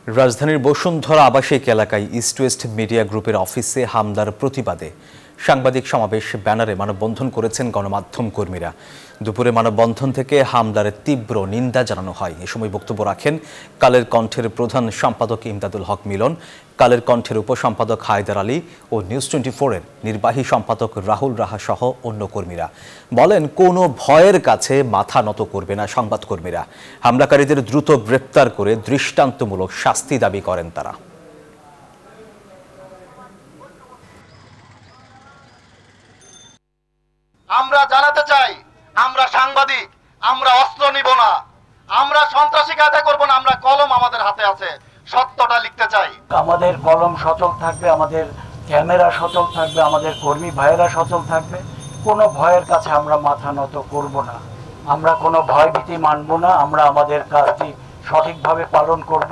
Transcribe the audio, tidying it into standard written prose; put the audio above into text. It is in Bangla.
রাজধানীর বসুন্ধরা আবাসিক এলাকায় ইস্ট ওয়েস্ট মিডিয়া গ্রুপের অফিসে হামলার প্রতিবাদে সাংবাদিক সমাবেশ ব্যানারে মানববন্ধন করেছেন গণমাধ্যম কর্মীরা। দুপুরে মানববন্ধন থেকে হামলার তীব্র নিন্দা জানানো হয়। এ সময় বক্তব্য রাখেন কালের কণ্ঠের প্রধান সম্পাদক ইমদাদুল হক মিলন, কালের কণ্ঠের উপসম্পাদক হায়দার আলী ও নিউজ 24-এর নির্বাহী সম্পাদক রাহুল রাহা সহ অন্য কর্মীরা। বলেন, কোনো ভয়ের কাছে মাথা নত করবে না সংবাদকর্মীরা। হামলাকারীদের দ্রুত গ্রেপ্তার করে দৃষ্টান্তমূলক শাস্তি দাবি করেন তারা। আমরা জানাতে চাই, আমরা সাংবাদিক, আমরা অস্ত্র নিব না, আমরা সন্ত্রাসী কায়দা করব না, আমরা কলম আমাদের হাতে আছে, সত্যটা লিখতে চাই। আমাদের কলম সচল থাকবে, আমাদের ক্যামেরা সচল থাকবে, আমাদের কর্মী ভাইয়েরা সচল থাকবে। কোনো ভয়ের কাছে আমরা মাথা নত করব না, আমরা কোনো ভয়ভীতি মানব না, আমরা আমাদের কাজটি সঠিকভাবে পালন করব।